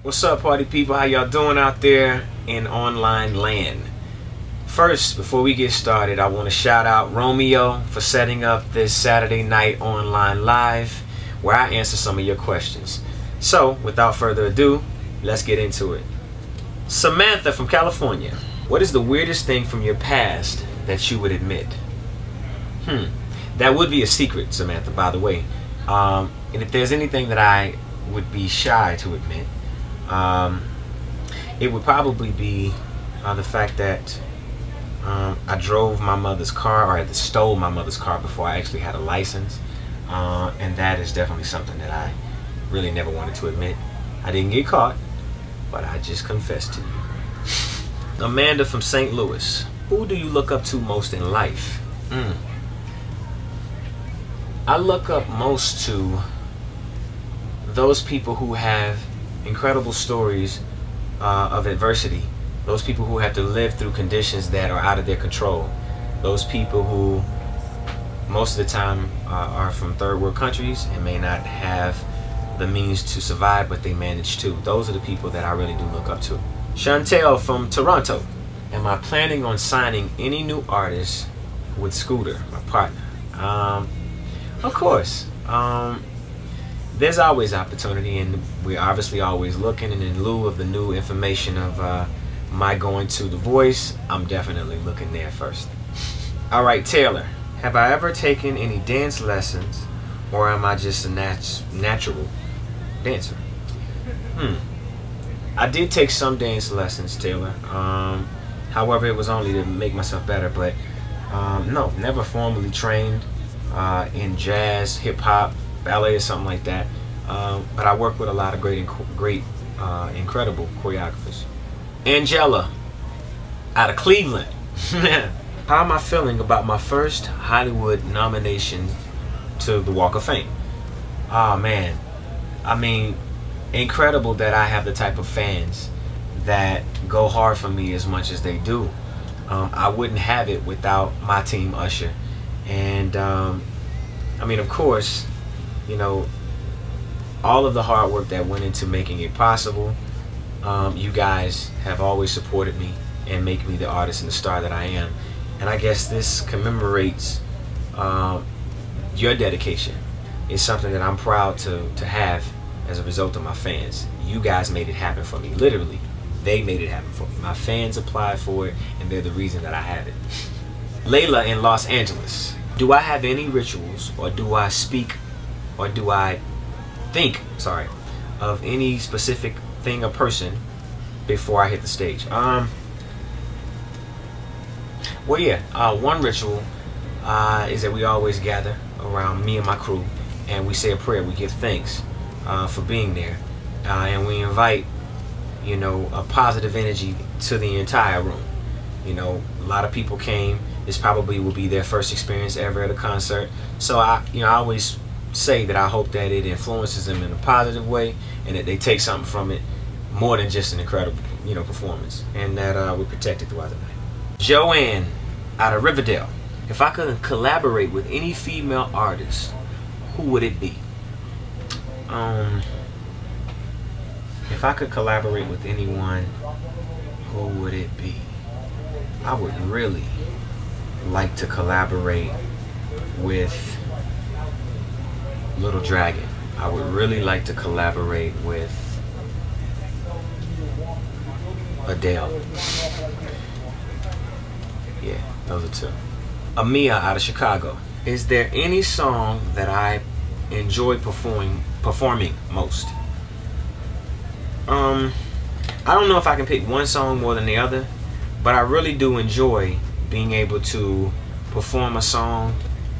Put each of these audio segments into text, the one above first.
What's up, party people? How y'all doing out there in online land? First, before we get started, I want to shout out Romeo for setting up this Saturday night online live where I answer some of your questions. So, without further ado, let's get into it. Samantha from California. What is the weirdest thing from your past that you would admit? That would be a secret, Samantha, by the way. And if there's anything that I would be shy to admit, it would probably be the fact that I drove my mother's car, or I stole my mother's car before I actually had a license. And that is definitely something that I really never wanted to admit. I didn't get caught, but I just confessed to you. Amanda from St. Louis. Who do you look up to most in life? I look up most to those people who have incredible stories of adversity. Those people who have to live through conditions that are out of their control. Those people who most of the time are from third world countries and may not have the means to survive, but they manage to. Those are the people that I really do look up to. Chantel from Toronto. Am I planning on signing any new artists with Scooter, my partner? Of course. There's always opportunity, and we're obviously always looking. And in lieu of the new information of my going to The Voice, I'm definitely looking there first. All right, Taylor. Have I ever taken any dance lessons, or am I just a natural dancer? I did take some dance lessons, Taylor. However, it was only to make myself better. But no, never formally trained in jazz, hip hop, ballet, or something like that. But I work with a lot of great, incredible choreographers. Angela, out of Cleveland. How am I feeling about my first Hollywood nomination to the Walk of Fame? Oh man, I mean, incredible that I have the type of fans that go hard for me as much as they do. I wouldn't have it without my team, Usher. And I mean, of course, you know, all of the hard work that went into making it possible. You guys have always supported me and make me the artist and the star that I am. And I guess this commemorates your dedication. It's something that I'm proud to have as a result of my fans. You guys made it happen for me. Literally, they made it happen for me. My fans applied for it, and they're the reason that I have it. Layla in Los Angeles. Do I have any rituals, or do I think, of any specific thing or person before I hit the stage? Well, yeah. One ritual is that we always gather around, me and my crew, and we say a prayer. We give thanks for being there, and we invite, a positive energy to the entire room. A lot of people came. This probably will be their first experience ever at a concert. So I always say that I hope that it influences them in a positive way, and that they take something from it more than just an incredible, performance, and that we're protected throughout the night. Joanne, out of Riverdale. If I could collaborate with any female artist, who would it be? If I could collaborate with anyone, who would it be? I would really like to collaborate with Little Dragon. I would really like to collaborate with Adele. Yeah, those are two. Amia out of Chicago. Is there any song that I enjoy performing most? I don't know if I can pick one song more than the other, but I really do enjoy being able to perform a song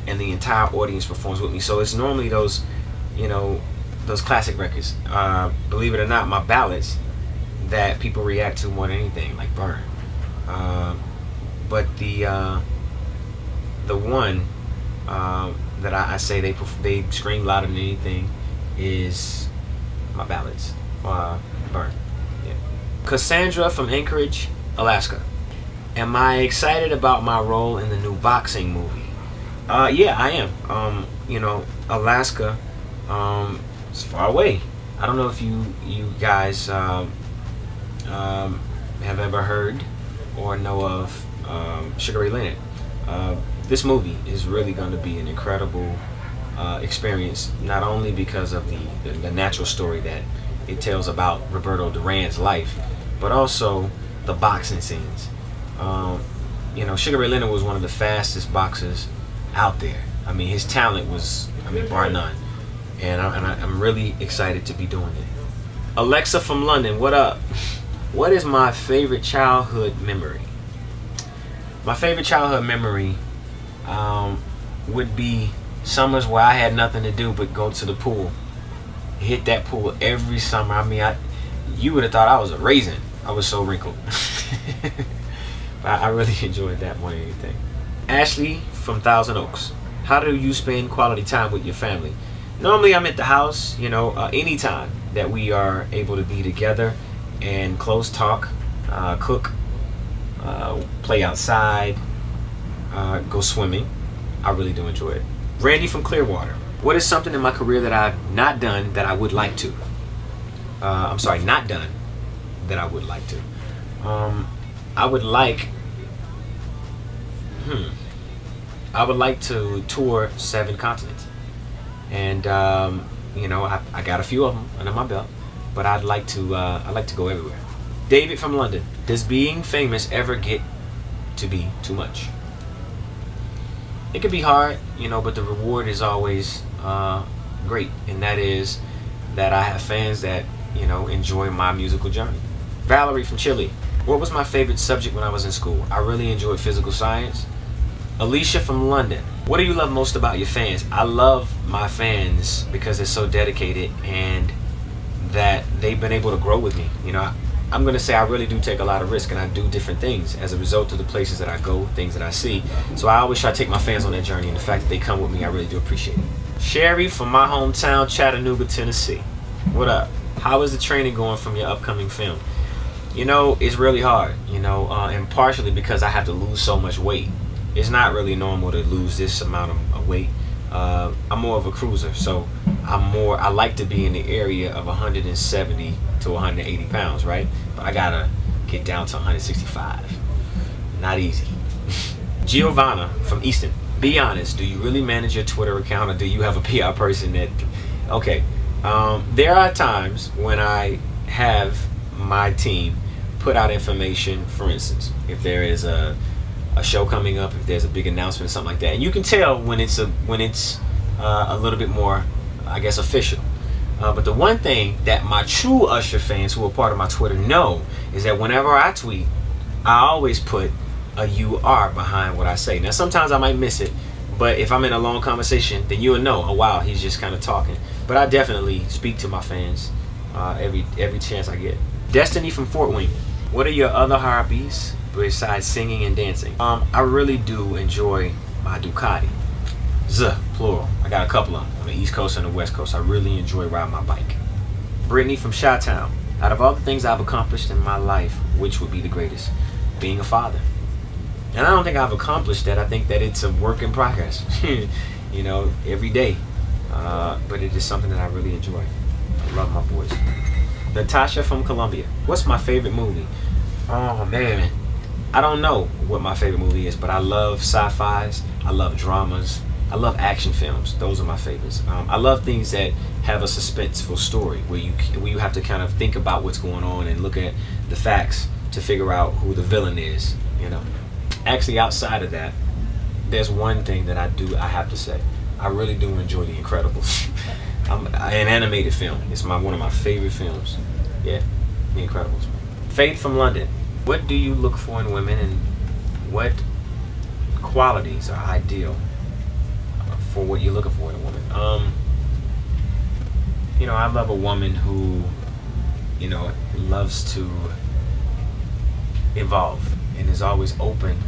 and the entire audience performs with me. So it's normally those classic records. Believe it or not, my ballads that people react to more than anything, like Burn. But the one that I say they scream louder than anything is my ballads. Burn. Yeah. Cassandra from Anchorage, Alaska. Am I excited about my role in the new boxing movie? Yeah, I am. Alaska, it's far away. I don't know if you guys have ever heard or know of Sugar Ray Leonard. This movie is really going to be an incredible experience, not only because of the natural story that it tells about Roberto Duran's life, but also the boxing scenes. Sugar Ray Leonard was one of the fastest boxers out there. I mean, his talent was, bar none. And I'm really excited to be doing it. Alexa from London, what up? What is my favorite childhood memory? My favorite childhood memory would be summers where I had nothing to do but go to the pool. Hit that pool every summer. You would have thought I was a raisin. I was so wrinkled. But I really enjoyed that more than anything. Ashley from Thousand Oaks. How do you spend quality time with your family? Normally I'm at the house, anytime that we are able to be together and close talk, cook, play outside, go swimming. I really do enjoy it. Randy from Clearwater. What is something in my career that I've not done that I would like to? Not done that I would like to. I would like to tour 7 continents. And I got a few of them under my belt, but I'd like to go everywhere. David from London. Does being famous ever get to be too much? It can be hard, but the reward is always great, and that is that I have fans that enjoy my musical journey. Valerie from Chile. What was my favorite subject when I was in school? I really enjoyed physical science. Alicia from London. What do you love most about your fans? I love my fans because they're so dedicated and that they've been able to grow with me. I'm going to say I really do take a lot of risk, and I do different things as a result of the places that I go, things that I see. So I always try to take my fans on that journey, and the fact that they come with me, I really do appreciate it. Sherry from my hometown, Chattanooga, Tennessee. What up? How is the training going from your upcoming film? It's really hard, and partially because I have to lose so much weight. It's not really normal to lose this amount of weight. I'm more of a cruiser, so I like to be in the area of 170 to 180 pounds, right? But I gotta get down to 165. Not easy. Giovanna from Easton. Be honest, do you really manage your Twitter account, or do you have a PR person that... Okay, there are times when I have my team put out information. For instance, if there is a show coming up, if there's a big announcement, something like that, and you can tell when it's a little bit more, I guess, official. But the one thing that my true Usher fans who are part of my Twitter know is that whenever I tweet, I always put a UR behind what I say. Now sometimes I might miss it, but if I'm in a long conversation, then you'll know, oh wow, he's just kind of talking. But I definitely speak to my fans every chance I get. Destiny from Fort Wayne. What are your other hobbies besides singing and dancing? I really do enjoy my Ducati. Plural. I got a couple of them on the East Coast and the West Coast. I really enjoy riding my bike. Brittany from Chi-Town. Out of all the things I've accomplished in my life, which would be the greatest? Being a father. And I don't think I've accomplished that. I think that it's a work in progress. Every day. But it is something that I really enjoy. I love my boys. Natasha from Colombia. What's my favorite movie? Oh man, I don't know what my favorite movie is, but I love sci-fis. I love dramas. I love action films. Those are my favorites. I love things that have a suspenseful story where you have to kind of think about what's going on and look at the facts to figure out who the villain is. Actually, outside of that, there's one thing that I have to say. I really do enjoy The Incredibles. An animated film. It's one of my favorite films. Yeah, The Incredibles. Faith from London. What do you look for in women, and what qualities are ideal for what you're looking for in a woman? I love a woman who, loves to evolve and is always open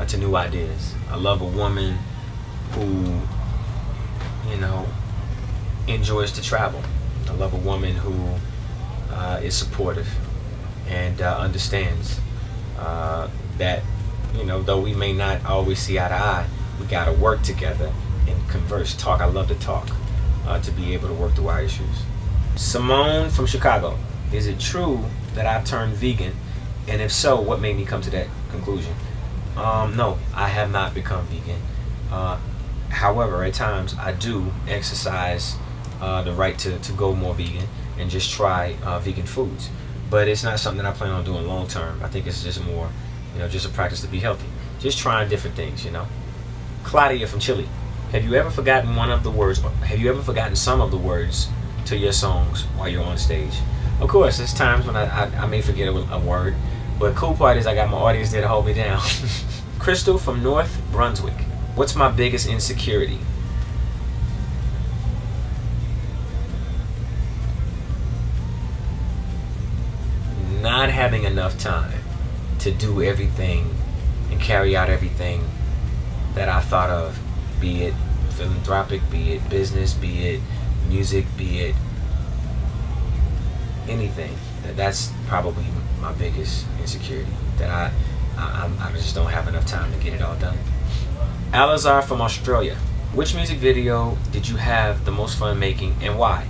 to new ideas. I love a woman who, enjoys to travel. I love a woman who is supportive and understands that, though we may not always see eye to eye, we gotta work together and converse, talk. I love to talk to be able to work through our issues. Simone from Chicago. Is it true that I've turned vegan? And if so, what made me come to that conclusion? No, I have not become vegan. Uh, However, at times I do exercise the right to go more vegan and just try vegan foods. But it's not something that I plan on doing long term. I think it's just more, just a practice to be healthy. Just trying different things. Claudia from Chile. Have you ever forgotten one of the words? Have you ever forgotten some of the words to your songs while you're on stage? Of course, there's times when I may forget a word, but cool part is I got my audience there to hold me down. Crystal from North Brunswick. What's my biggest insecurity? Not having enough time to do everything and carry out everything that I thought of, be it philanthropic, be it business, be it music, be it anything. That's probably my biggest insecurity, that I just don't have enough time to get it all done. Alazar from Australia. Which music video did you have the most fun making and why?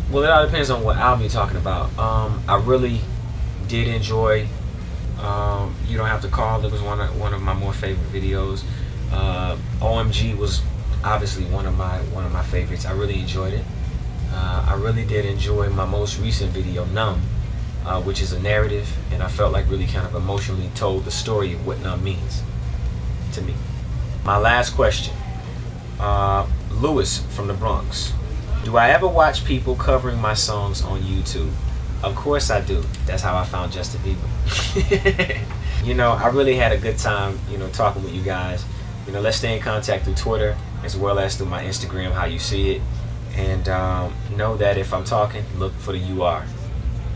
Well, it all depends on what album you're talking about. I really did enjoy You Don't Have to Call. It was one of my more favorite videos. OMG was obviously one of my favorites. I really enjoyed it. I really did enjoy my most recent video, Numb, which is a narrative, and I felt like really kind of emotionally told the story of what numb means to me. My last question, Lewis from the Bronx. Do I ever watch people covering my songs on YouTube? Of course I do. That's how I found Justin Bieber. I really had a good time, talking with you guys. Let's stay in contact through Twitter as well as through my Instagram, how you see it. And know that if I'm talking, look for the UR.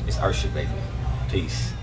It's Usher, baby. Peace.